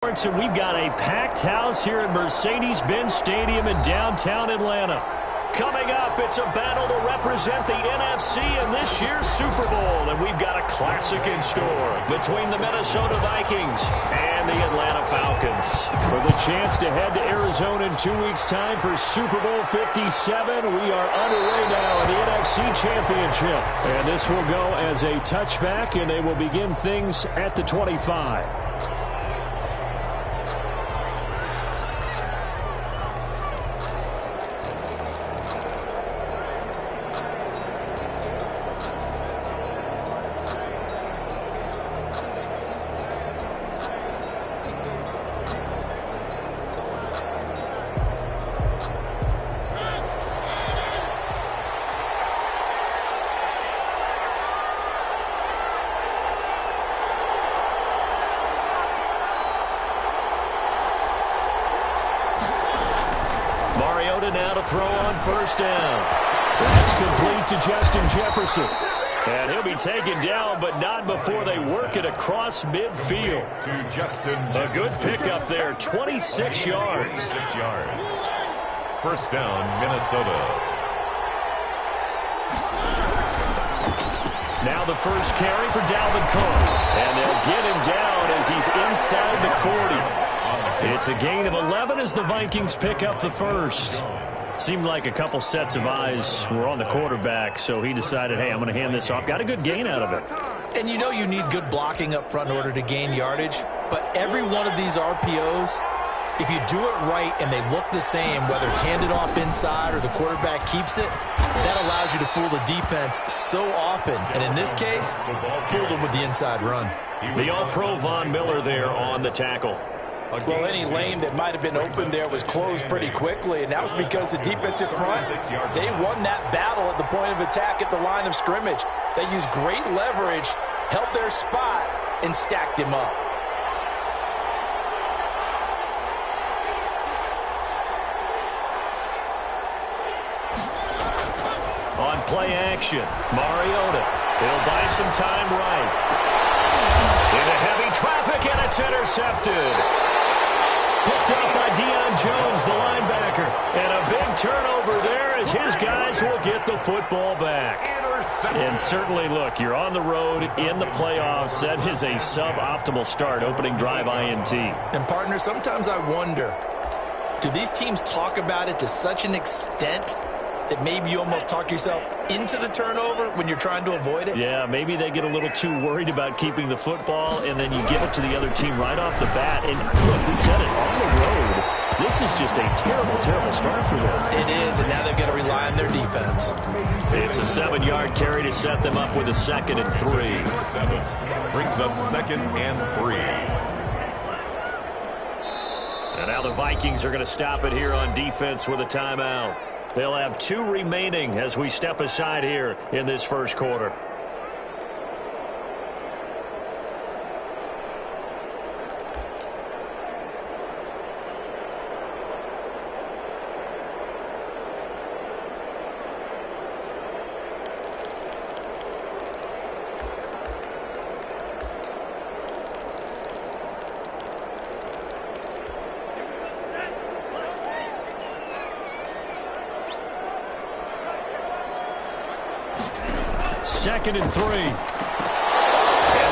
And we've got a packed house here at Mercedes-Benz Stadium in downtown Atlanta. Coming up, it's a battle to represent the NFC in this year's Super Bowl. And we've got a classic in store between the Minnesota Vikings and the Atlanta Falcons. For the chance to head to Arizona in 2 weeks' time for Super Bowl 57, we are underway now in the NFC Championship. And this will go as a touchback, and they will begin things at the 25. Now to throw on first down. That's complete to Justin Jefferson. And he'll be taken down, but not before they work it across midfield. To Justin A good pickup there, 26 yards. 26 yards. First down, Minnesota. Now the first carry for Dalvin Cook. And they'll get him down as he's inside the 40. It's a gain of 11 as the Vikings pick up the first. Seemed like a couple sets of eyes were on the quarterback, so he decided, hey, I'm going to hand this off. Got a good gain out of it. And you know you need good blocking up front in order to gain yardage, but every one of these RPOs, if you do it right and they look the same, whether it's handed off inside or the quarterback keeps it, that allows you to fool the defense so often. And in this case, fooled them with the inside run. The All-Pro Von Miller there on the tackle. Well, any lane that might have been open there was closed pretty quickly, and that was because the defensive front, they won that battle at the point of attack at the line of scrimmage. They used great leverage, held their spot, and stacked him up. On play action, Mariota. He'll buy some time right. Into heavy traffic, and it's intercepted. Picked up by Deion Jones, the linebacker. And a big turnover there as his guys will get the football back. And certainly, look, you're on the road in the playoffs. That is a suboptimal start, opening drive INT. And, partner, sometimes I wonder, do these teams talk about it to such an extent that maybe you almost talk yourself into the turnover when you're trying to avoid it? Yeah, maybe they get a little too worried about keeping the football, and then you give it to the other team right off the bat. And look, we said it, on the road, this is just a terrible, terrible start for them. It is, and now they've got to rely on their defense. It's a 7-yard carry to set them up with a 2nd and 3. 7 brings up 2nd and 3. And now the Vikings are going to stop it here on defense with a timeout. They'll have 2 remaining as we step aside here in this first quarter. Second and 3. And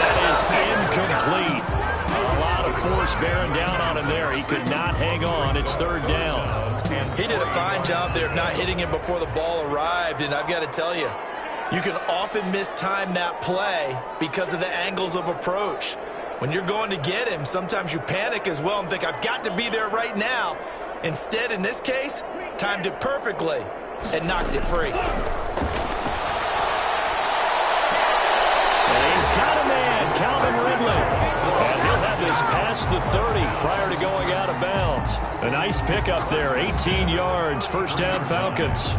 that is incomplete. A lot of force bearing down on him there. He could not hang on. It's 3rd down. He did a fine job there of not hitting him before the ball arrived. And I've got to tell you, you can often mistime that play because of the angles of approach. When you're going to get him, sometimes you panic as well and think, I've got to be there right now. Instead, in this case, timed it perfectly and knocked it free. Got a man, Calvin Ridley. And he'll have this past the 30 prior to going out of bounds. A nice pickup there, 18 yards, first down Falcons.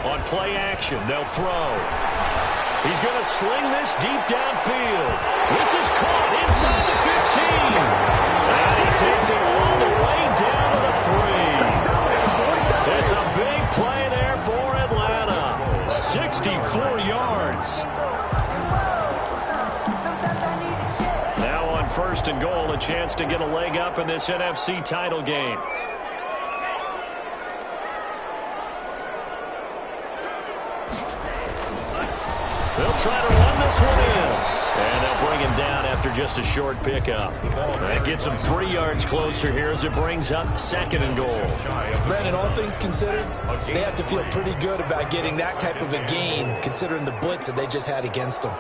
On play action, they'll throw. He's going to sling this deep downfield. This is caught inside the 15. And he takes it all the way down to the 3. It's a big play there for Atlanta. 64 yards. Now on 1st and goal, a chance to get a leg up in this NFC title game. They'll try to run this one in. And they'll bring him down after just a short pickup. That gets him 3 yards closer here as it brings up 2nd and goal. Brandon, all things considered, they have to feel pretty good about getting that type of a gain, considering the blitz that they just had against them.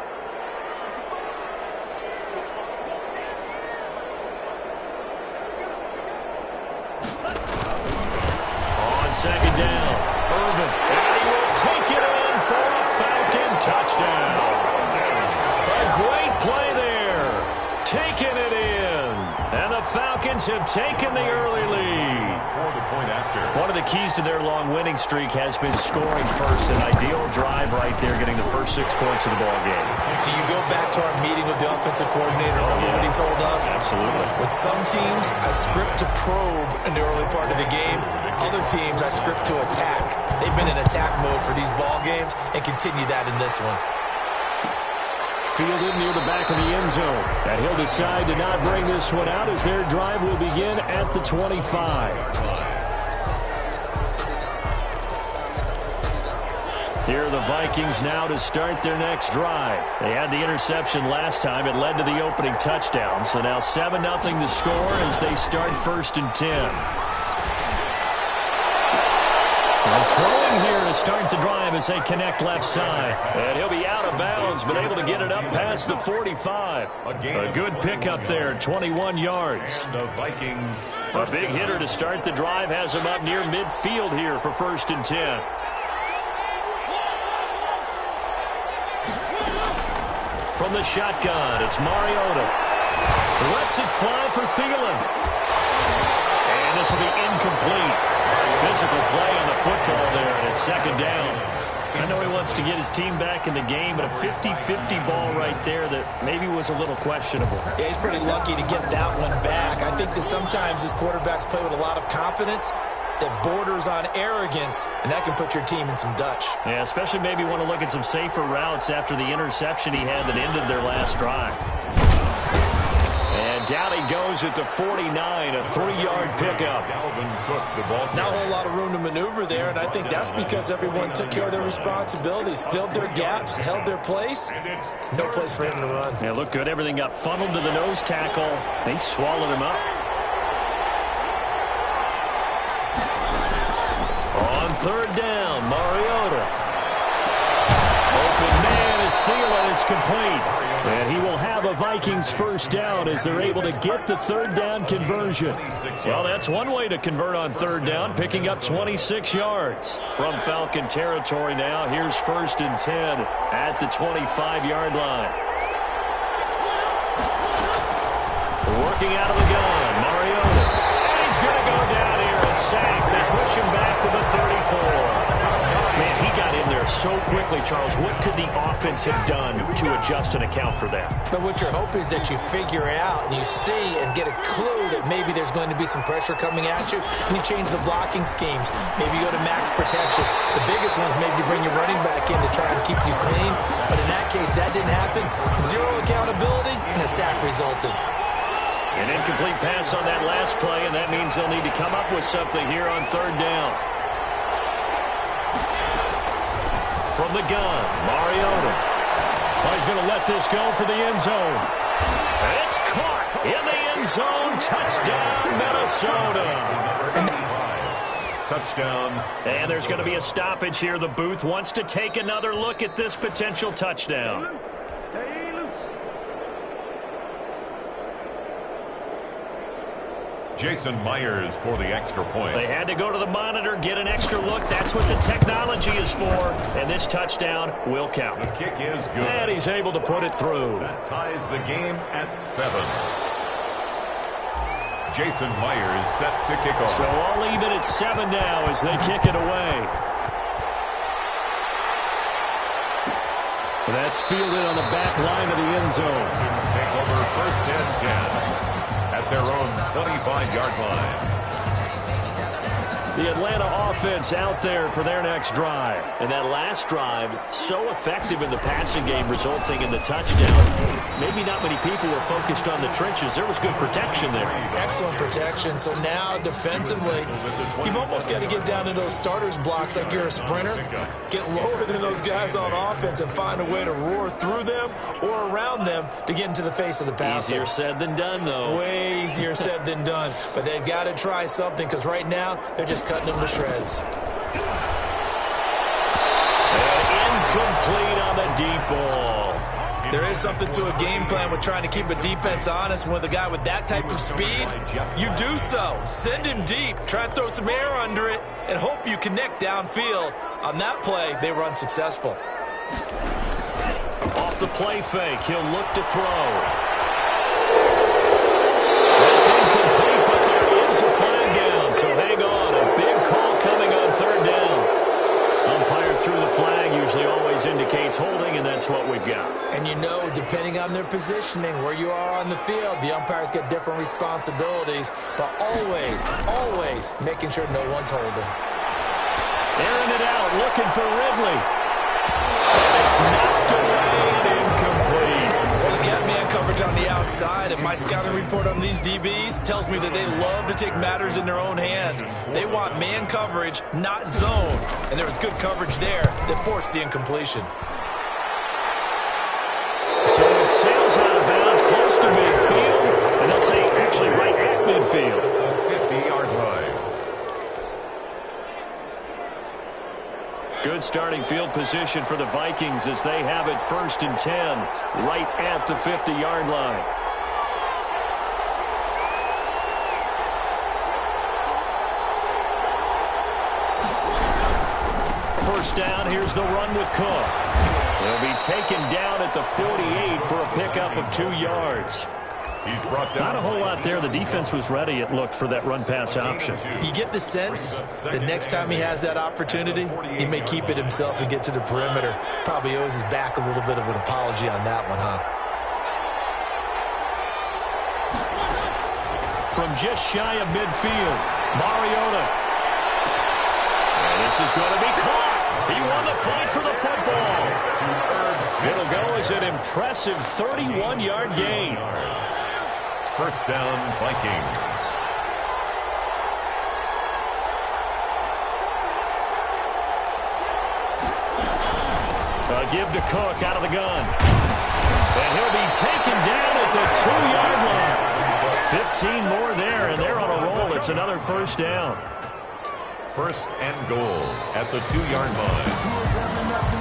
On 2nd down, Irvin. And he will take it in for a Falcon touchdown. A great play there. Taking it in. And the Falcons have taken the early lead. One of the keys to their long winning streak has been scoring first. An ideal drive right there, getting the first 6 points of the ball game. Do you go back to our meeting with the offensive coordinator? Remember what he told us? Absolutely. With some teams, I script to probe in the early part of the game. Other teams, I script to attack. They've been in attack mode for these ball games and continue that in this one. Fielded near the back of the end zone. And he'll decide to not bring this one out as their drive will begin at the 25. Here are the Vikings now to start their next drive. They had the interception last time. It led to the opening touchdown. So now 7-0 to score as they start 1st and 10. Well, throwing here to start the drive as they connect left side. And he'll be out of bounds, but able to get it up past the 45. A good pickup there, 21 yards. The Vikings. A big hitter to start the drive has him up near midfield here for 1st and 10. From the shotgun, it's Mariota. Lets it fly for Thielen. And this will be incomplete. Physical play on the football there, and it's 2nd down. I know he wants to get his team back in the game, but a 50-50 ball right there that maybe was a little questionable. Yeah, he's pretty lucky to get that one back. I think that sometimes his quarterbacks play with a lot of confidence that borders on arrogance, and that can put your team in some Dutch. Yeah, especially maybe want to look at some safer routes after the interception he had that ended their last drive. And down he goes at the 49, a 3-yard pickup. Not a whole lot of room to maneuver there, and I think that's because everyone took care of their responsibilities, filled their gaps, held their place. No place for him to run. Yeah, looked good. Everything got funneled to the nose tackle. They swallowed him up. On 3rd down, Mariota. Open man is Thielen. It's complete. And he will have a Vikings 1st down as they're able to get the 3rd down conversion. Well, that's one way to convert on 3rd down, picking up 26 yards. From Falcon territory now, here's 1st and 10 at the 25-yard line. Working out of the gun, Mariota. And he's going to go down here, a sack. They push him back to the 34. Man, he got in there so quickly, Charles. What could the offense have done to adjust and account for that? But what you're hoping is that you figure out and you see and get a clue that maybe there's going to be some pressure coming at you, and you change the blocking schemes. Maybe you go to max protection. The biggest ones, maybe you bring your running back in to try and keep you clean. But in that case, that didn't happen. Zero accountability, and a sack resulted. An incomplete pass on that last play, and that means they'll need to come up with something here on 3rd down. From the gun, Mariota. Oh, he's going to let this go for the end zone. It's caught in the end zone. Touchdown, Minnesota. Touchdown. And there's going to be a stoppage here. The booth wants to take another look at this potential touchdown. Stay loose. Jason Myers for the extra point. They had to go to the monitor, get an extra look. That's what the technology is for. And this touchdown will count. The kick is good. And he's able to put it through. That ties the game at 7. Jason Myers set to kick off. So all even at 7 now as they kick it away. That's fielded on the back line of the end zone. Take over 1st and 10 at their own 25-yard line. The Atlanta offense out there for their next drive. And that last drive, so effective in the passing game, resulting in the touchdown. Maybe not many people were focused on the trenches. There was good protection there. Excellent protection. So now, defensively, you've almost got to get down to those starters blocks like you're a sprinter. Get lower than those guys on offense and find a way to roar through them or around them to get into the face of the passer. Easier said than done, though. Way easier said than done. But they've got to try something because right now, they're just cutting them to shreds. And incomplete on the deep ball. There is something to a game plan with trying to keep a defense honest. With a guy with that type of speed, you do so. Send him deep. Try and throw some air under it and hope you connect downfield. On that play, they were unsuccessful. Off the play fake, he'll look to throw. That's incomplete, but there is a flag down, so hang on. A big call coming on 3rd down. Umpire through the flag usually always indicates holding, and that's what we've got. And you know, depending on their positioning, where you are on the field, the umpires get different responsibilities, but always making sure no one's holding. Airing it out, looking for Ridley. And it's knocked away and incomplete. Well, they got man coverage on the outside, and my scouting report on these DBs tells me that they love to take matters in their own hands. They want man coverage, not zone. And there was good coverage there that forced the incompletion. So it sails out of bounds close to midfield, and they'll say actually right at midfield. 50-yard line. Good starting field position for the Vikings as they have it 1st and 10, right at the 50-yard line. First down, here's the run with Cook. They'll be taken down at the 48 for a pickup of 2 yards. He's brought down. Not a whole lot there. The defense was ready, it looked, for that run-pass option. You get the sense that next time he has that opportunity, he may keep it himself and get to the perimeter. Probably owes his back a little bit of an apology on that one, huh? From just shy of midfield, Mariota. And this is going to be caught. He won the fight for the football. It'll go as an impressive 31-yard gain. 1st down, Vikings. A give to Cook out of the gun. And he'll be taken down at the 2-yard line. 15 more there, and they're on a roll. It's another 1st down. 1st and goal at the 2-yard line.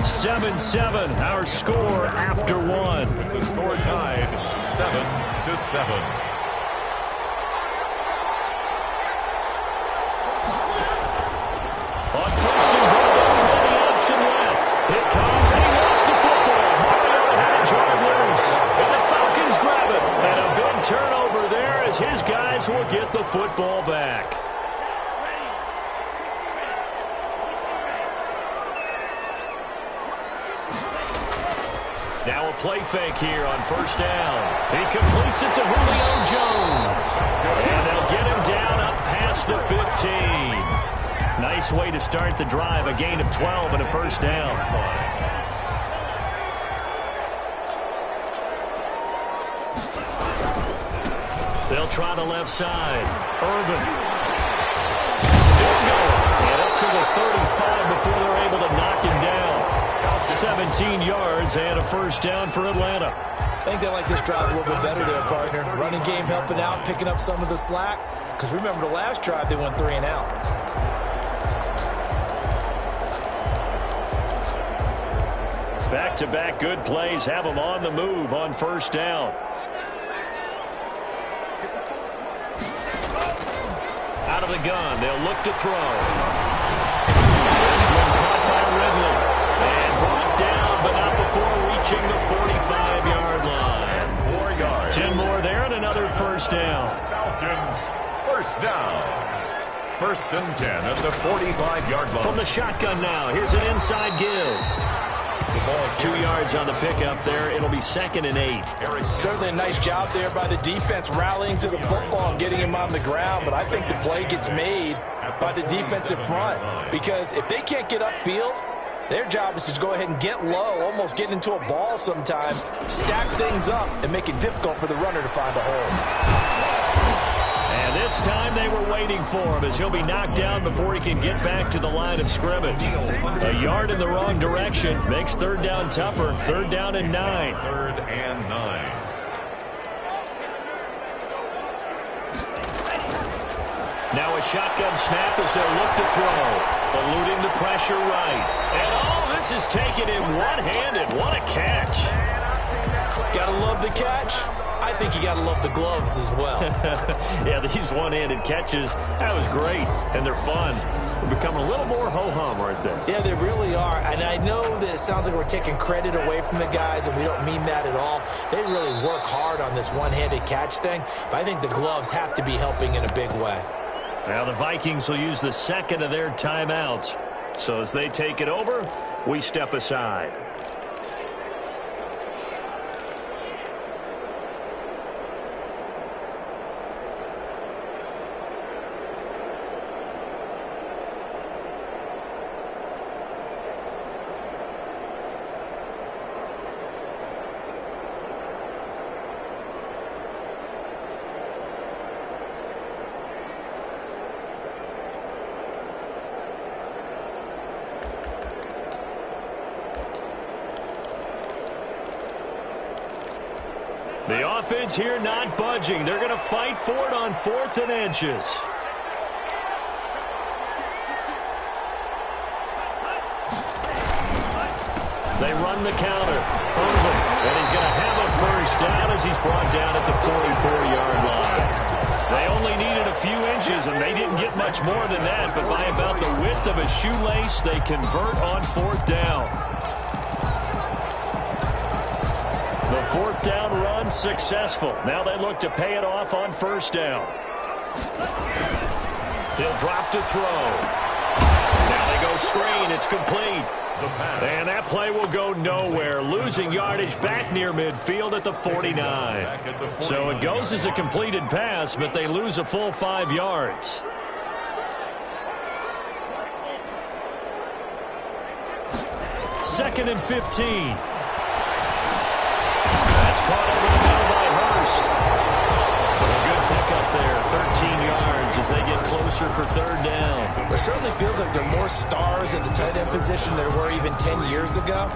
7-7, our score after 1. With the score tied 7-7. On 1st and goal, they'll try the option left. It comes, and he lost the football. Mariota had it jarred loose, and the Falcons grab it. And a big turnover there as his guys will get the football back. Now a play fake here on 1st down. He completes it to Julio Jones. And they'll get him down up past the 15. Nice way to start the drive, a gain of 12 and a 1st down. They'll try the left side. Irvin. Still going. And up to the 35 before they're able to knock him down. 17 yards and a 1st down for Atlanta. I think they like this drive a little bit better there, partner. Running game helping out, picking up some of the slack. Because remember the last drive, they went 3 and out. Back-to-back good plays have them on the move on 1st down. Out of the gun, they'll look to throw. This one caught by Ridley. And brought down, but not before reaching the 45-yard line. 4 yards. 10 more there and another 1st down. Falcons, 1st down. 1st and 10 at the 45-yard line. From the shotgun now, here's an inside give. The ball 2 yards on the pickup there. It'll be 2nd and 8. Certainly a nice job there by the defense rallying to the football and getting him on the ground, but I think the play gets made by the defensive front because if they can't get upfield, their job is to go ahead and get low, almost get into a ball sometimes, stack things up, and make it difficult for the runner to find a hole. And this time they were waiting for him as he'll be knocked down before he can get back to the line of scrimmage. A yard in the wrong direction makes 3rd down tougher. 3rd down and 9. 3rd and 9. Now a shotgun snap as they'll look to throw. Eluding the pressure right. And all this is taken in one-handed. What a catch. Gotta love the catch. I think you gotta love the gloves as well. Yeah, these one-handed catches, that was great. And they're fun. They're becoming a little more ho-hum, aren't they? Yeah, they really are. And I know that it sounds like we're taking credit away from the guys, and we don't mean that at all. They really work hard on this one-handed catch thing, but I think the gloves have to be helping in a big way. Now the Vikings will use the 2nd of their timeouts. So as they take it over, we step aside. The offense here not budging. They're going to fight for it on 4th and inches. They run the counter. Irvin, and he's going to have a 1st down as he's brought down at the 44-yard line. They only needed a few inches, and they didn't get much more than that, but by about the width of a shoelace, they convert on 4th down. The 4th down run successful. Now they look to pay it off on 1st down. He'll drop to throw. Now they go screen. It's complete. And that play will go nowhere. Losing yardage back near midfield at the 49. So it goes as a completed pass, but they lose a full 5 yards. Second and 15. That's caught over the middle by Hurst. A good pickup there, 13 yards as they get closer for 3rd down. It certainly feels like there are more stars at the tight end position than there were even 10 years ago.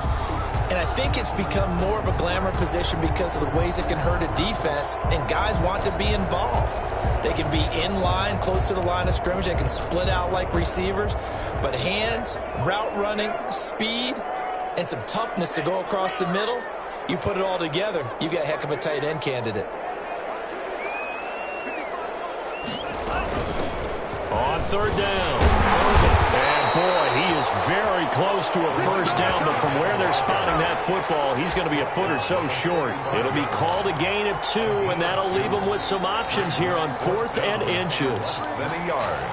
And I think it's become more of a glamour position because of the ways it can hurt a defense, and guys want to be involved. They can be in line, close to the line of scrimmage. They can split out like receivers. But hands, route running, speed, and some toughness to go across the middle, you put it all together, you got a heck of a tight end candidate. On 3rd down. And boy, he is very close to a 1st down, but from where they're spotting that football, he's going to be a foot or so short. It'll be called a gain of 2, and that'll leave him with some options here on 4th and inches. 20 yards.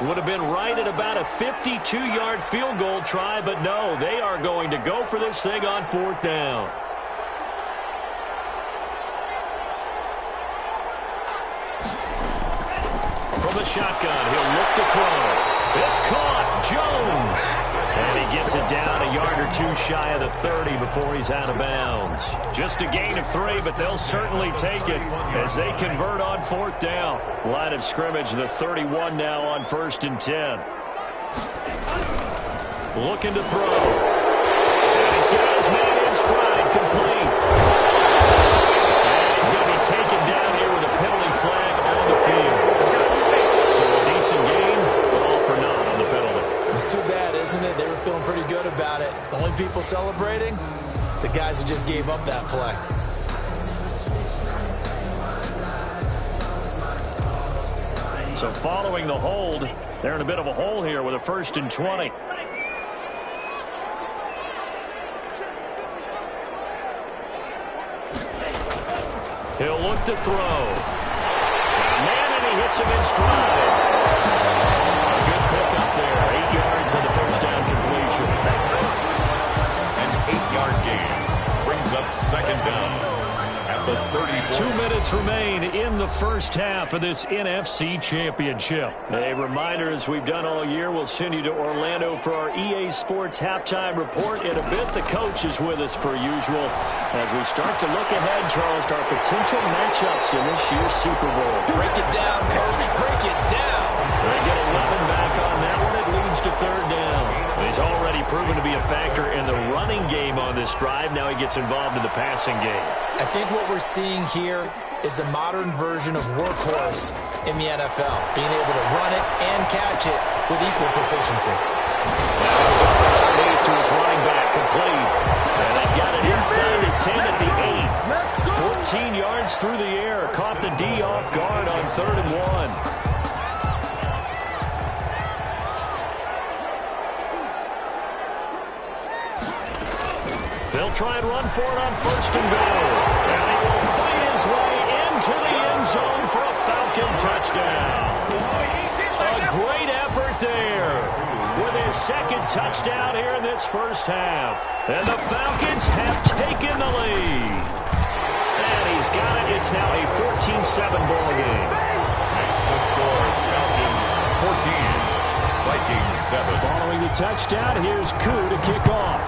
Would have been right at about a 52-yard field goal try, but no, they are going to go for this thing on 4th down. From the shotgun, he'll look to throw. It's caught. Jones. And he gets it down a yard or 2 shy of the 30 before he's out of bounds. Just a gain of 3, but they'll certainly take it as they convert on 4th down. Line of scrimmage, the 31 now on 1st and 10. Looking to throw. And he's got his man in stride, complete. And he's going to be taken down here with a penalty flag on the field. So a decent game, but all for naught on the penalty. It's too bad, isn't it? They were feeling pretty good about it. The only people celebrating, the guys who just gave up that play. So following the hold, they're in a bit of a hole here with a 1st and 20. He'll look to throw. Man, and he hits him in stride. A good pickup there. 8 yards on the 1st down completion. And second down at the 34. 2 minutes remain in the first half of this NFC Championship. A reminder, as we've done all year, we'll send you to Orlando for our EA Sports halftime report. In a bit, the coach is with us per usual as we start to look ahead, Charles, to our potential matchups in this year's Super Bowl. Break it down, Coach. Break it down. They get 11 back on that one. It leads to third down. He's already proven to be a factor in the running game on this drive. Now he gets involved in the passing game. I think what we're seeing here is the modern version of workhorse in the NFL, being able to run it and catch it with equal proficiency. To his running back, complete. And they've got it inside the 10 at the 8. 14 yards through the air. Caught the D off guard on 3rd and 1. They'll try and run for it on 1st and goal. And he will fight his way into the end zone for a Falcon touchdown. A great effort there with his second touchdown here in this first half. And the Falcons have taken the lead. And he's got it. It's now a 14-7 ball game. Next the score, Falcons 14, Vikings 7. Following the touchdown, here's Koo to kick off.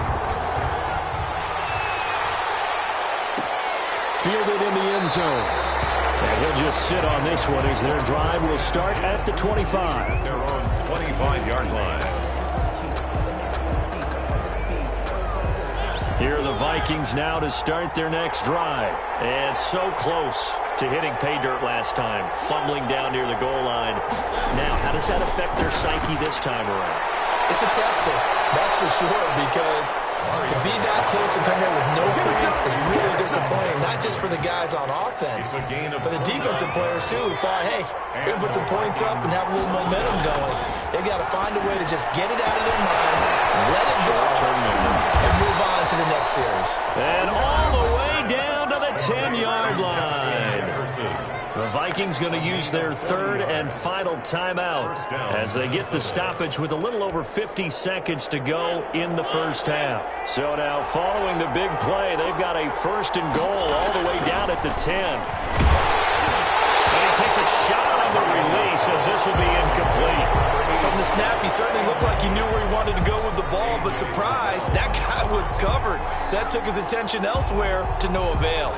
Fielded in the end zone. And he'll just sit on this one as their drive will start at the 25. Their own 25-yard line. Here are the Vikings now to start their next drive. And so close to hitting pay dirt last time. Fumbling down near the goal line. Now, how does that affect their psyche this time around? It's a tester, that's for sure, because to be that close and come in with no points is really disappointing, not just for the guys on offense, but the defensive players, too, who thought, hey, we're going to put some points up and have a little momentum going. They've got to find a way to just get it out of their minds, let it go, and move on to the next series. And all the way down to the 10-yard line. The Vikings going to use their third and final timeout as they get the stoppage with a little over 50 seconds to go in the first half. So now following the big play, they've got a 1st and goal all the way down at the 10. And he takes a shot on the release as this will be incomplete. From the snap, he certainly looked like he knew where he wanted to go with the ball, but surprise, that guy was covered. So that took his attention elsewhere to no avail.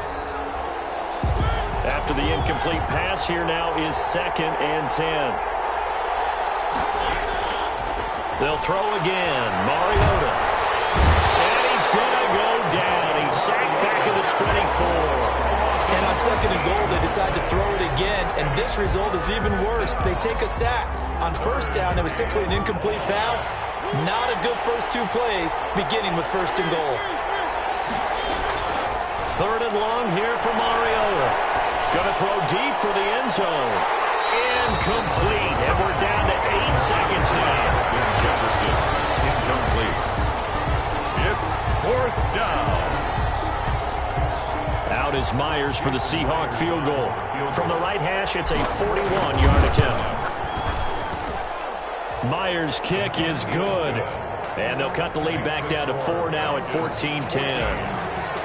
After the incomplete pass, here now is 2nd and 10. They'll throw again. Mariota. And he's going to go down. He's sacked back at the 24. And on 2nd and goal, they decide to throw it again, and this result is even worse. They take a sack. On 1st down, it was simply an incomplete pass. Not a good first 2 plays, beginning with 1st and goal. 3rd and long here for Mariota. Going to throw deep for the end zone. Incomplete. And we're down to 8 seconds now. Jefferson, incomplete. It's 4th down. Out is Myers for the Seahawk field goal. From the right hash, it's a 41-yard attempt. Myers' kick is good. And they'll cut the lead back down to 4 now at 14-10.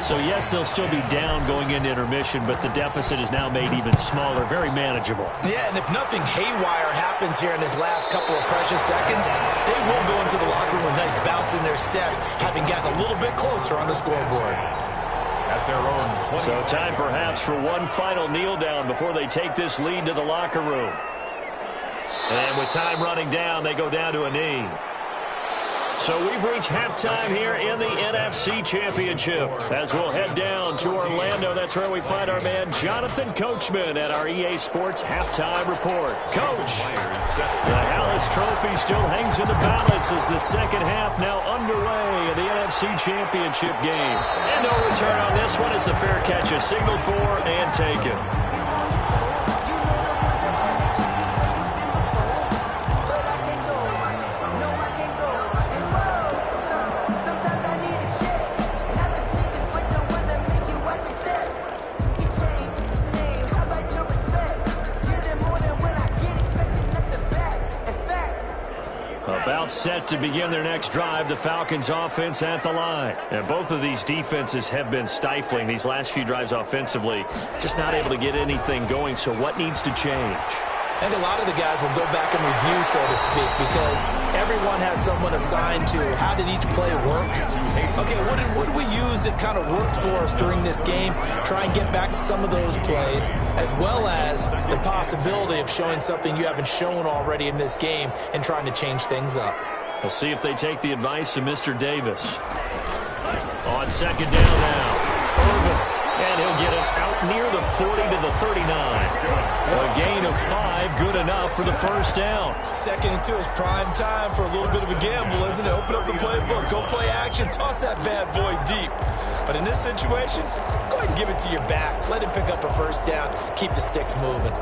So, yes, they'll still be down going into intermission, but the deficit is now made even smaller, very manageable. Yeah, and if nothing haywire happens here in his last couple of precious seconds, they will go into the locker room with a nice bounce in their step, having gotten a little bit closer on the scoreboard. At their own 20. So time perhaps for one final kneel down before they take this lead to the locker room. And with time running down, they go down to a knee. So we've reached halftime here in the NFC Championship. As we'll head down to Orlando, that's where we find our man Jonathan Coachman at our EA Sports Halftime Report. Coach, the Hallis Trophy still hangs in the balance as the second half now underway in the NFC Championship game. And no return on this one as the fair catch is signaled for and taken. Timeout set to begin their next drive. The Falcons offense at the line. And both of these defenses have been stifling these last few drives offensively. Just not able to get anything going. So what needs to change? I think a lot of the guys will go back and review, so to speak, because everyone has someone assigned to how did each play work. Okay, what did we use that kind of worked for us during this game? Try and get back to some of those plays, as well as the possibility of showing something you haven't shown already in this game and trying to change things up. We'll see if they take the advice of Mr. Davis. On second down now, Irvin. And he'll get it out near the 40 to the 39. A gain of 5, good enough for the first down. 2nd and 2 is prime time for a little bit of a gamble, isn't it? Open up the playbook, go play action, toss that bad boy deep. But in this situation, go ahead and give it to your back. Let him pick up a first down, keep the sticks moving.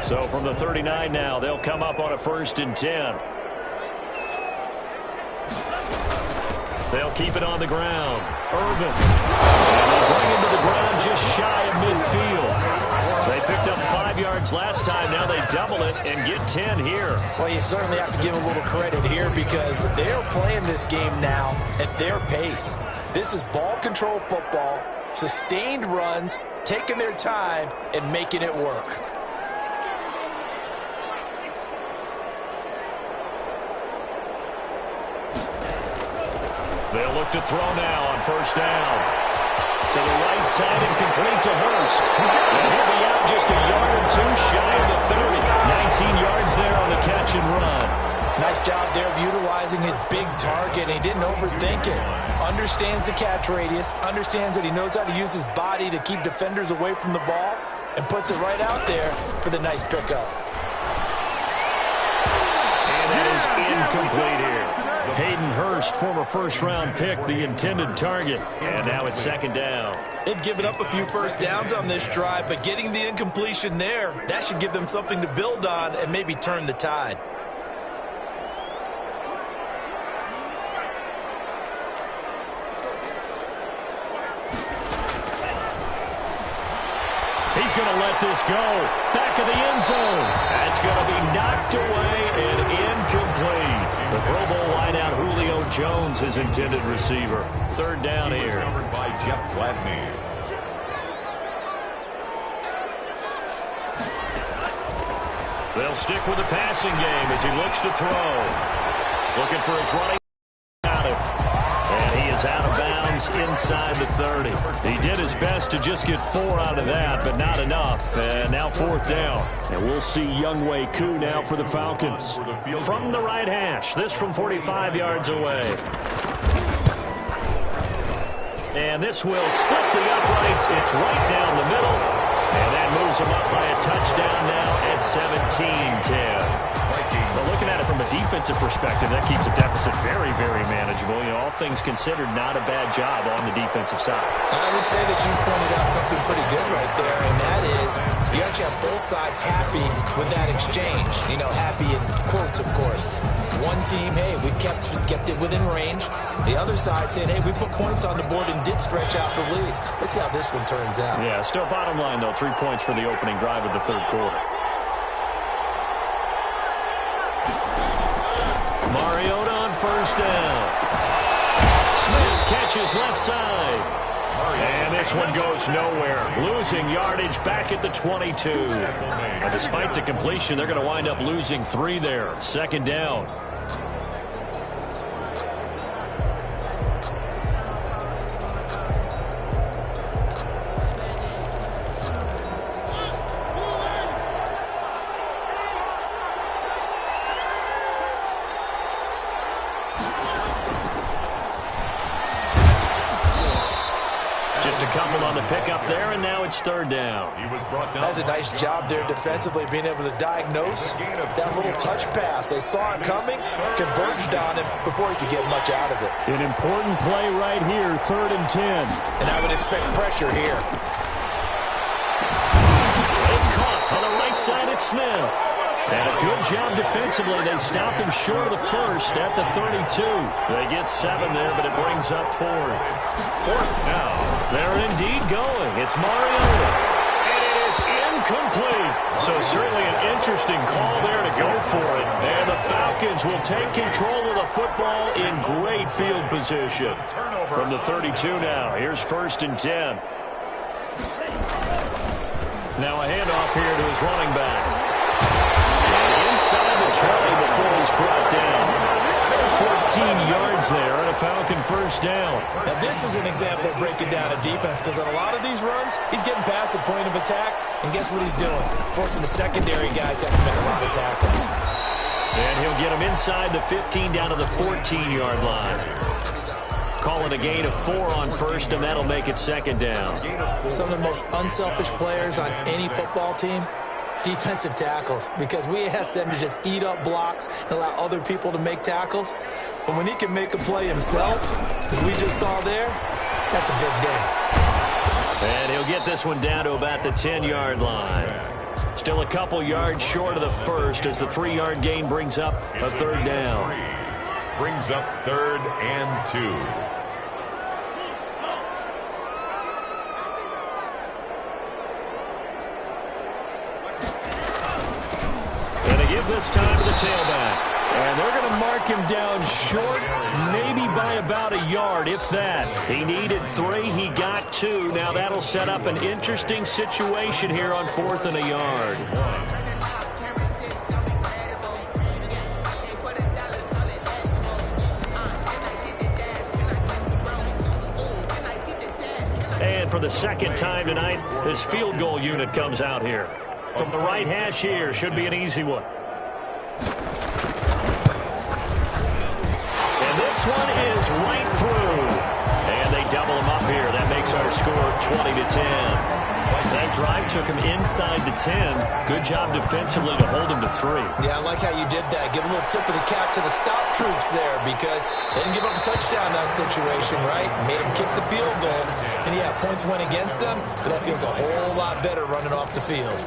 So from the 39 now, they'll come up on a 1st and 10. They'll keep it on the ground. Irvin. And they'll bring him to the ground just shy of midfield. They picked up 5 yards last time. Now they double it and get 10 here. Well, you certainly have to give a little credit here because they're playing this game now at their pace. This is ball control football, sustained runs, taking their time, and making it work. They'll look to throw now on 1st down. To the right side and complete to Hurst. And he'll be out just a yard or 2 shy of the 30. 19 yards there on the catch and run. Nice job there of utilizing his big target. He didn't overthink it. Understands the catch radius. Understands that he knows how to use his body to keep defenders away from the ball. And puts it right out there for the nice pickup. And that is incomplete here. Hayden Hurst, former 1st-round pick, the intended target. And now it's 2nd down. They've given up a few first downs on this drive, but getting the incompletion there, that should give them something to build on and maybe turn the tide. He's going to let this go. Back of the end zone. That's going to be knocked away and incomplete. The Pro Bowl wideout Julio Jones, his intended receiver. 3rd down here. Covered by Jeff Gladney. They'll stick with the passing game as he looks to throw. Looking for his running. And he is out of bounds inside the 30. He did his best to just get 4 out of that, but not enough. And now 4th down. And we'll see Younghoe Koo now for the Falcons. From the right hash, this from 45 yards away. And this will split the uprights. It's right down the middle. And that moves him up by a touchdown now at 17-10. But looking at it from a defensive perspective, that keeps the deficit very, very manageable. You know, all things considered, not a bad job on the defensive side. I would say that you pointed out something pretty good right there, and that is you actually have both sides happy with that exchange. You know, happy in quotes, of course. One team, hey, we've kept it within range. The other side saying, hey, we put points on the board and did stretch out the lead. Let's see how this one turns out. Yeah, still bottom line, though, 3 points for the opening drive of the 3rd quarter. Mariota on 1st down. Smith catches left side. And this one goes nowhere. Losing yardage back at the 22. And despite the completion, they're going to wind up losing 3 there. 2nd down. On the pickup there, and now it's 3rd down. He was brought down. That's a nice job there defensively, being able to diagnose that little touch pass. They saw it coming, converged on it before he could get much out of it. An important play right here, 3rd and 10. And I would expect pressure here. It's caught on the right side at Smith. And a good job defensively. They stop him short of the first at the 32. They get 7 there, but it brings up 4th. 4th down. They're indeed going. It's Mariota. And it is incomplete. So certainly an interesting call there to go for it. And the Falcons will take control of the football in great field position. From the 32 now. Here's 1st and 10. Now a handoff here to his running back. And inside the 20 before he's brought down. 14 yards there and a Falcon 1st down. Now this is an example of breaking down a defense, because on a lot of these runs, he's getting past the point of attack, and guess what he's doing? Forcing the secondary guys to have to make a lot of tackles. And he'll get him inside the 15 down to the 14-yard line. Call it a gain of 4 on 1st, and that'll make it 2nd down. Some of the most unselfish players on any football team, defensive tackles, because we ask them to just eat up blocks and allow other people to make tackles. But when he can make a play himself, as we just saw there, that's a big day. And he'll get this one down to about the 10-yard line. Still a couple yards short of the first as the 3-yard gain brings up a 3rd down. Brings up 3rd and 2. This time to the tailback. And they're going to mark him down short, maybe by about a yard, if that. He needed 3. He got 2. Now that'll set up an interesting situation here on 4th and a yard. And for the 2nd time tonight, this field goal unit comes out here. From the right hash here, should be an easy one. This one is right through. And they double him up here. That makes our score 20-10. That drive took him inside the 10. Good job defensively to hold him to 3. Yeah, I like how you did that. Give a little tip of the cap to the stop troops there, because they didn't give up a touchdown in that situation, right? Made them kick the field goal. And yeah, points went against them, but that feels a whole lot better running off the field.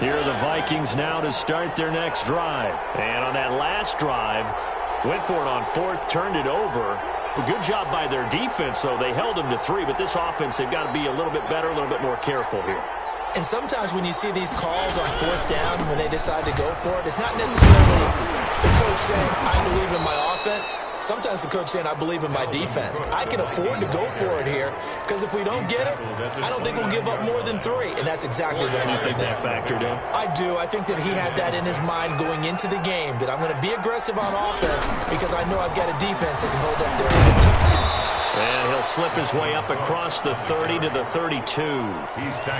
Here are the Vikings now to start their next drive. And on that last drive, went for it on 4th, turned it over. But good job by their defense, though. They held them to 3, but this offense, they've got to be a little bit better, a little bit more careful here. And sometimes when you see these calls on 4th down, when they decide to go for it, it's not necessarily the coach saying, I believe in my offense. Sometimes the coach saying, I believe in my defense. I can afford to go for it here, because if we don't get it, I don't think we'll give up more than 3. And that's exactly what happened. You think that factored in? I do. I think that he had that in his mind going into the game, that I'm going to be aggressive on offense because I know I've got a defense that can hold up their edge. And he'll slip his way up across the 30 to the 32.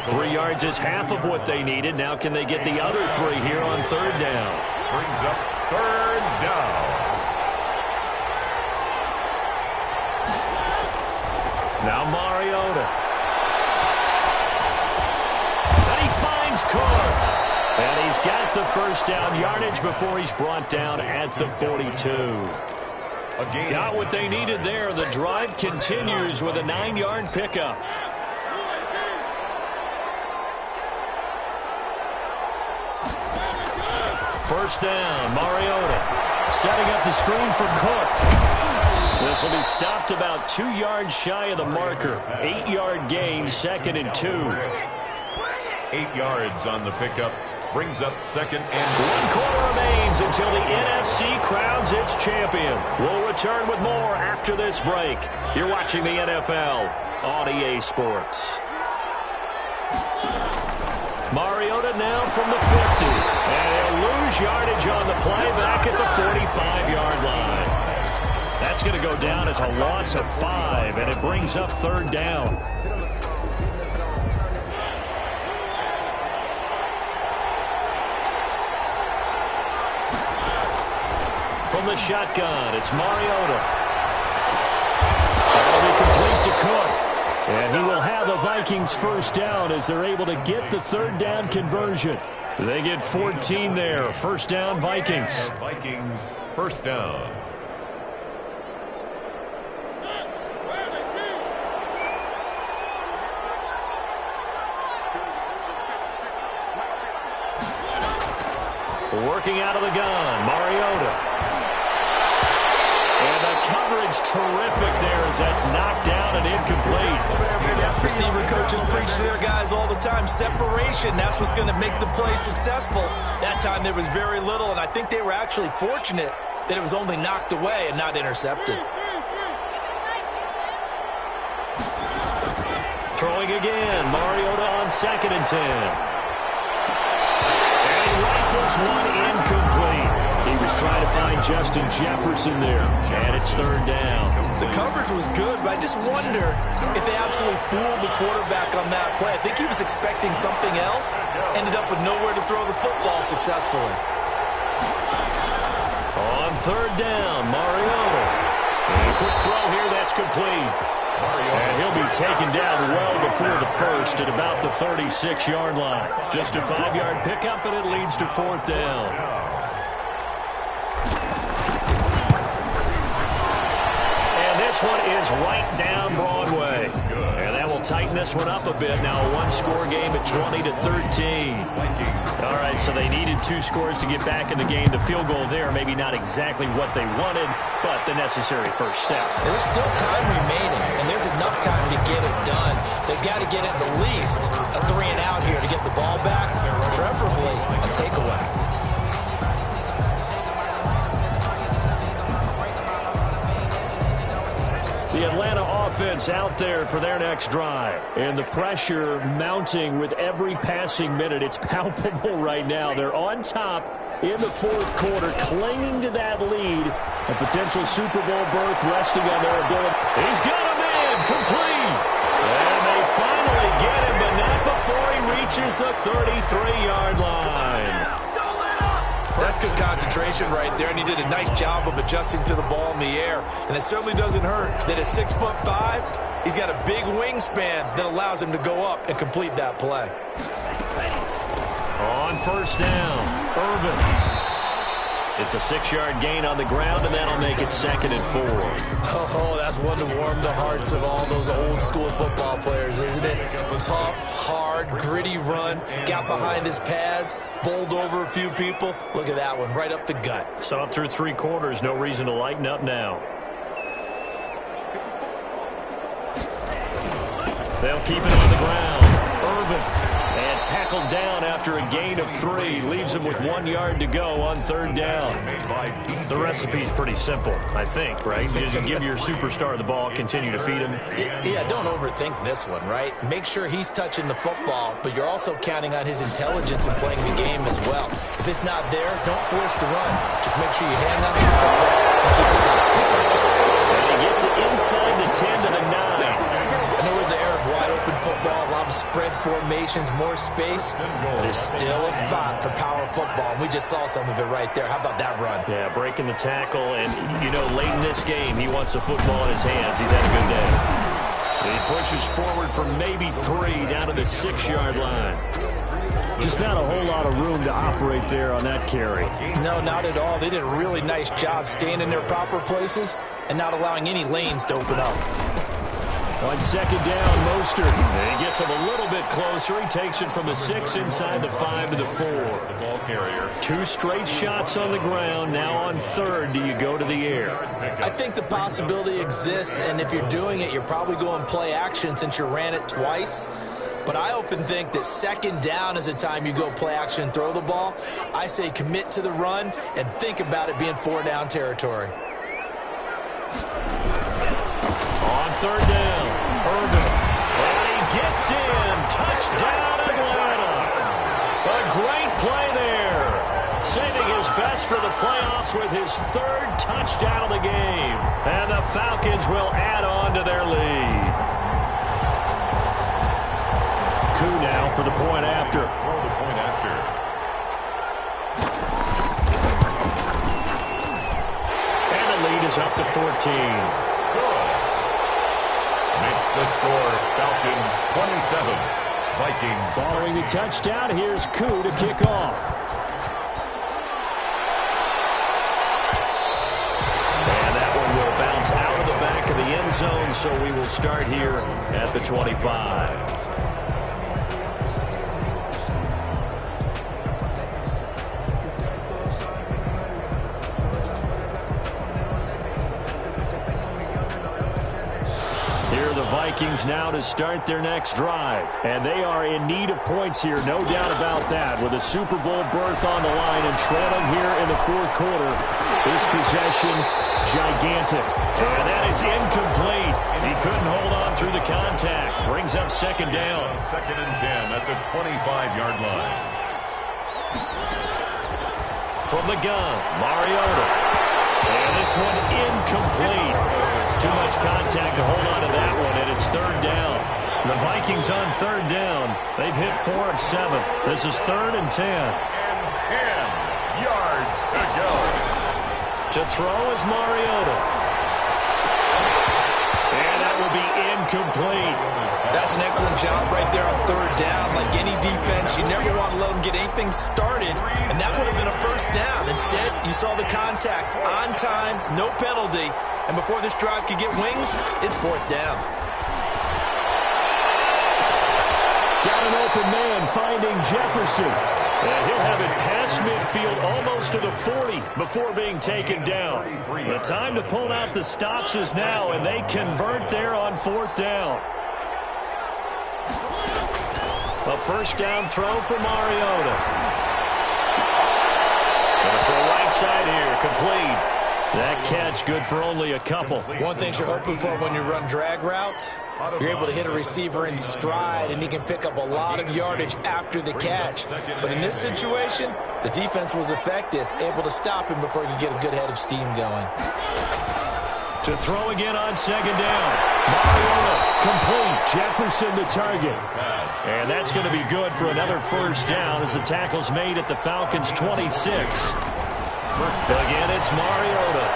3 yards is half of what they needed. Now can they get the other 3 here on 3rd down? Brings up 3rd down. Now Mariota. And he finds Cook. And he's got the 1st down yardage before he's brought down at the 42. Got what they needed there. The drive continues with a 9-yard pickup. First down, Mariota setting up the screen for Cook. This will be stopped about 2 yards shy of the marker. 8-yard gain, 2nd and 2. 8 yards on the pickup. Brings up 2nd and 1 quarter remains until the NFC crowns its champion. We'll return with more after this break. You're watching the NFL on EA Sports. Mariota now from the 50. And he'll lose yardage on the play back at the 45-yard line. That's going to go down as a loss of 5, and it brings up 3rd down. From the shotgun, it's Mariota. That'll be complete to Cook. And he will have the Vikings 1st down as they're able to get the 3rd down conversion. They get 14 there. 1st down, Vikings. Vikings 1st down. Working out of the gun, Mariota. And the coverage terrific there as that's knocked down and incomplete. Receiver coaches preach to their guys all the time. Separation, that's what's going to make the play successful. That time there was very little, and I think they were actually fortunate that it was only knocked away and not intercepted. Throwing again, Mariota on 2nd and 10. And he rifles one incomplete. He was trying to find Justin Jefferson there, and it's 3rd down. The coverage was good, but I just wonder if they absolutely fooled the quarterback on that play. I think he was expecting something else, ended up with nowhere to throw the football successfully. On 3rd down, Mariota. And a quick throw here, that's complete. And he'll be taken down well before the first at about the 36-yard line. Just a 5-yard pickup, and it leads to 4th down. This one is right down Broadway. And that will tighten this one up a bit. Now a one-score game at 20-13. All right, so they needed 2 scores to get back in the game. The field goal there, maybe not exactly what they wanted, but the necessary first step. There's still time remaining, and there's enough time to get it done. They've got to get at the least a 3-and-out here to get the ball back, preferably a takeaway. The Atlanta offense out there for their next drive. And the pressure mounting with every passing minute. It's palpable right now. They're on top in the 4th quarter, clinging to that lead. A potential Super Bowl berth resting on their ability. He's got a man, complete. And they finally get him, but not before he reaches the 33-yard line. That's good concentration right there, and he did a nice job of adjusting to the ball in the air. And it certainly doesn't hurt that at 6'5", he's got a big wingspan that allows him to go up and complete that play. On 1st down, Irvin. It's a 6-yard gain on the ground, and that'll make it 2nd and 4. Oh, that's one to warm the hearts of all those old-school football players, isn't it? Tough, hard, gritty run, got behind his pads, bowled over a few people. Look at that one, right up the gut. So up through 3 quarters, no reason to lighten up now. They'll keep it on the ground. Irvin. And tackled down after a gain of 3. Leaves him with 1 yard to go on 3rd down. The recipe's pretty simple, I think, right? Just give your superstar the ball, continue to feed him. Yeah, don't overthink this one, right? Make sure he's touching the football, but you're also counting on his intelligence in playing the game as well. If it's not there, don't force the run. Just make sure you hang on to the football and keep the clock ticking. And he gets it inside the 10 to the 9. I know we're in the era of wide-open football, a lot of spread formations, more space, but there's still a spot for power football, and we just saw some of it right there. How about that run? Yeah, breaking the tackle, and, you know, late in this game, he wants the football in his hands. He's had a good day. And he pushes forward for maybe 3 down to the 6-yard line. Just not a whole lot of room to operate there on that carry. No, not at all. They did a really nice job staying in their proper places and not allowing any lanes to open up. On 2nd down, Mostert. And he gets him a little bit closer. He takes it from the 6 inside the 5 to the 4. The ball carrier. 2 straight shots on the ground. Now on 3rd, do you go to the air? I think the possibility exists, and if you're doing it, you're probably going play action since you ran it twice. But I often think that 2nd down is a time you go play action and throw the ball. I say commit to the run and think about it being 4-down territory. On 3rd down, Irvin. And he gets in. Touchdown, Atlanta. A great play there. Saving his best for the playoffs with his 3rd touchdown of the game. And the Falcons will add on to their lead. Coup now for the point after. And the lead is up to 14. Makes the score Falcons 27, Vikings. Following the touchdown, here's Coup to kick off. And that one will bounce out of the back of the end zone, so we will start here at the 25. Vikings now to start their next drive. And they are in need of points here, no doubt about that, with a Super Bowl berth on the line and trailing here in the fourth quarter. This possession, gigantic. And that is incomplete. He couldn't hold on through the contact. Brings up second down. Second and 10 at the 25-yard line. From the gun, Mariota. And this one incomplete. Too much contact to hold on to that one, and it's third down. The Vikings on third down. They've hit 4 of 7. This is third and 10. And 10 yards to go. To throw is Mariota. And that will be incomplete. That's an excellent job right there on third down. Like any defense, you never want to let them get anything started, and that would have been a first down. Instead, you saw the contact on time, no penalty, and before this drive could get wings, it's fourth down. Got an open man finding Jefferson. And he'll have it past midfield almost to the 40 before being taken down. The time to pull out the stops is now, and they convert there on fourth down. A first down throw for Mariota. And for the right side here, complete. That catch good for only a couple. One thing you're hoping for when you run drag routes, you're able to hit a receiver in stride, and he can pick up a lot of yardage after the catch. But in this situation, the defense was effective, able to stop him before he could get a good head of steam going. To throw again on second down. Mariota complete. Jefferson the target. And that's going to be good for another first down as the tackle's made at the Falcons' 26. Again, it's Mariota.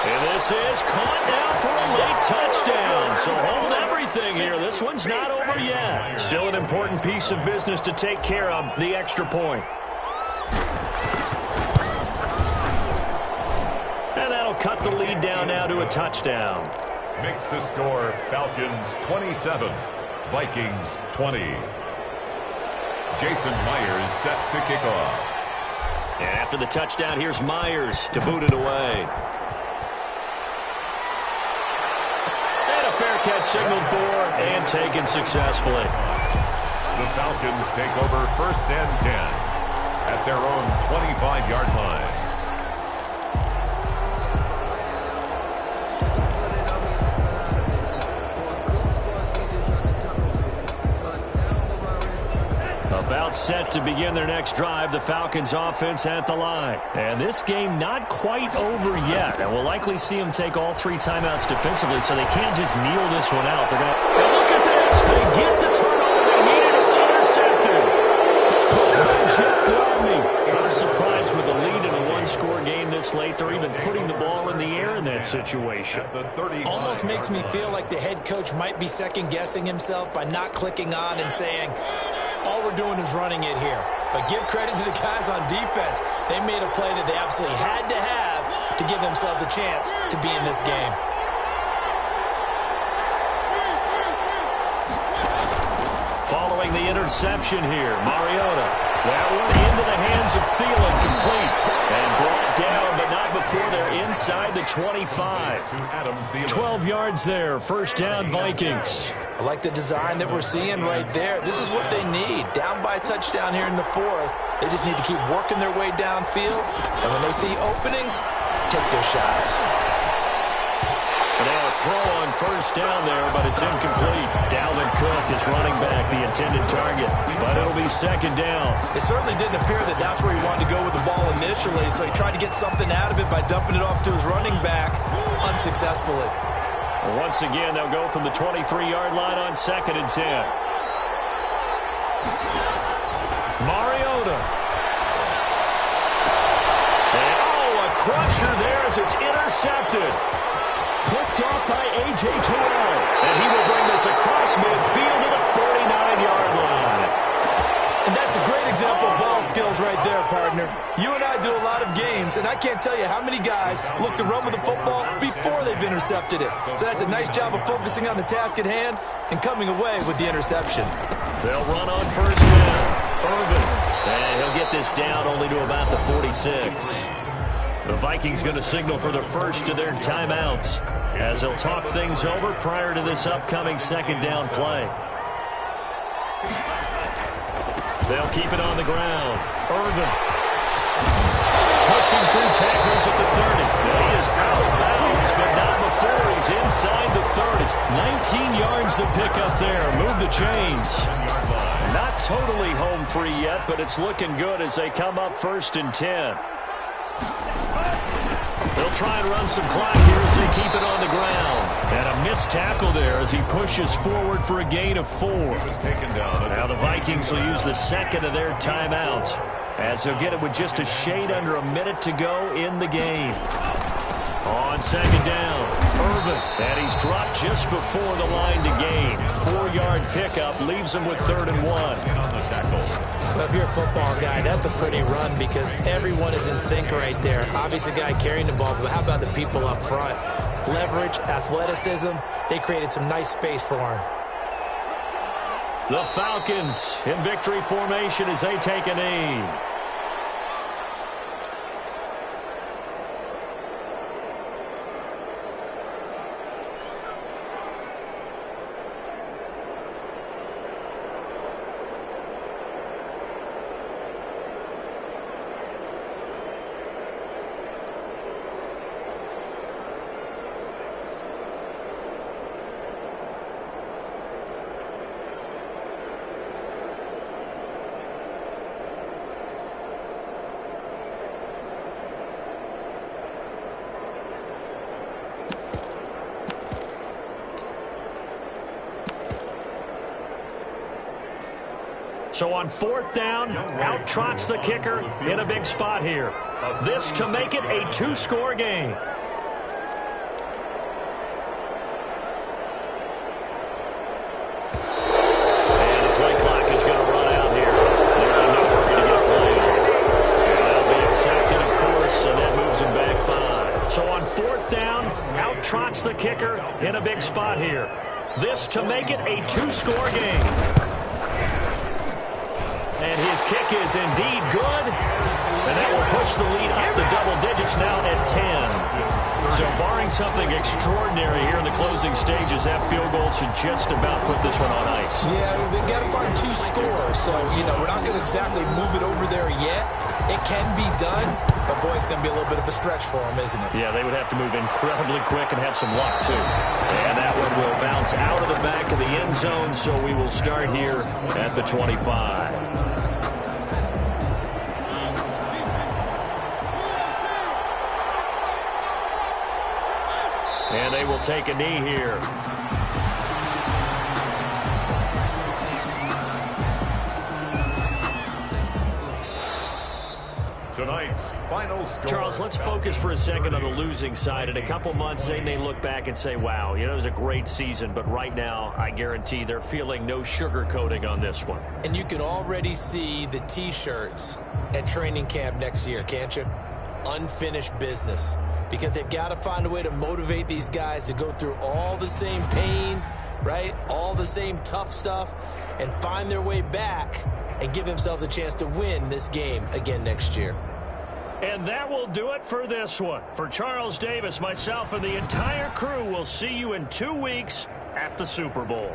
And this is caught now for a late touchdown. So hold everything here. This one's not over yet. Still an important piece of business to take care of, the extra point. And that'll cut the lead down now to a touchdown. Makes the score Falcons 27, Vikings 20. Jason Myers set to kick off. And after the touchdown, here's Myers to boot it away. And a fair catch signaled for and taken successfully. The Falcons take over first and 10 at their own 25-yard line. About set to begin their next drive, the Falcons offense at the line. And this game not quite over yet. And we'll likely see them take all 3 timeouts defensively, so they can't just kneel this one out. They're going to... And look at this! They get the turnover they needed. It's intercepted. Pushed by Jeff Gladney. I'm surprised with the lead in a one-score game this late. They're even putting the ball in the air in that situation. Almost makes me feel like the head coach might be second-guessing himself by not clicking on and saying, all we're doing is running it here. But give credit to the guys on defense. They made a play that they absolutely had to have to give themselves a chance to be in this game. Following the interception here, Mariota. That one into the hands of Thielen, complete. And brought down, but not before they're inside the 25. 12 yards there, first down Vikings. I like the design that we're seeing right there. This is what they need. Down by a touchdown here in the fourth. They just need to keep working their way downfield. And when they see openings, take their shots. And now a throw on first down there, but it's incomplete. Dalvin Cook is running back, the intended target. But it'll be second down. It certainly didn't appear that that's where he wanted to go with the ball initially, so he tried to get something out of it by dumping it off to his running back unsuccessfully. Once again, they'll go from the 23-yard line on second and 10. Mariota. And, a crusher there as it's intercepted. Picked off by A.J. Terrell. And he will bring this across midfield to the 49-yard line. And that's a great example of ball skills right there, partner. You and I do a lot of games, and I can't tell you how many guys look to run with the football before they've intercepted it. So that's a nice job of focusing on the task at hand and coming away with the interception. They'll run on first down. Irvin. And he'll get this down only to about the 46. The Vikings going to signal for the first of their timeouts. as he'll talk things over prior to this upcoming second down play. They'll keep it on the ground. Irvin pushing through tacklers at the 30. Now he is out of bounds, but not before he's inside the 30. 19 yards to pick up there. Move the chains. Not totally home free yet, but it's looking good as they come up 1st and 10. They'll try and run some clock here as they keep it on the ground. And a missed tackle there as he pushes forward for a gain of 4. Now the Vikings will use the second of their timeouts as he'll get it with just a shade under a minute to go in the game. On second down, Irvin, and he's dropped just before the line to gain. 4-yard pickup leaves him with 3rd and 1. Well, if you're a football guy, that's a pretty run because everyone is in sync right there. Obviously, the guy carrying the ball, but how about the people up front? Leverage, athleticism, they created some nice space for him. The Falcons in victory formation as they take a knee. So on 4th down, out trots the kicker in a big spot here. This to make it a 2-score game. And the play clock is going to run out here. They're nowhere going to get played. And that'll be accepted, of course, and that moves him back 5. So on 4th down, out trots the kicker in a big spot here. This to make it a 2-score game. And his kick is indeed good. And that will push the lead up to double digits now at 10. So barring something extraordinary here in the closing stages, that field goal should just about put this one on ice. Yeah, they've got to find 2 scores. So, we're not going to exactly move it over there yet. It can be done, but boy, it's going to be a little bit of a stretch for them, isn't it? Yeah, they would have to move incredibly quick and have some luck, too. And that one will bounce out of the back of the end zone, so we will start here at the 25. And they will take a knee here. Tonight's final score. Charles, let's focus for a second on the losing side. In a couple months, they may look back and say, wow, it was a great season. But right now, I guarantee they're feeling no sugarcoating on this one. And you can already see the T-shirts at training camp next year, can't you? Unfinished business. Because they've got to find a way to motivate these guys to go through all the same pain, right? All the same tough stuff, and find their way back and give themselves a chance to win this game again next year. And that will do it for this one. For Charles Davis, myself, and the entire crew, we'll see you in 2 weeks at the Super Bowl.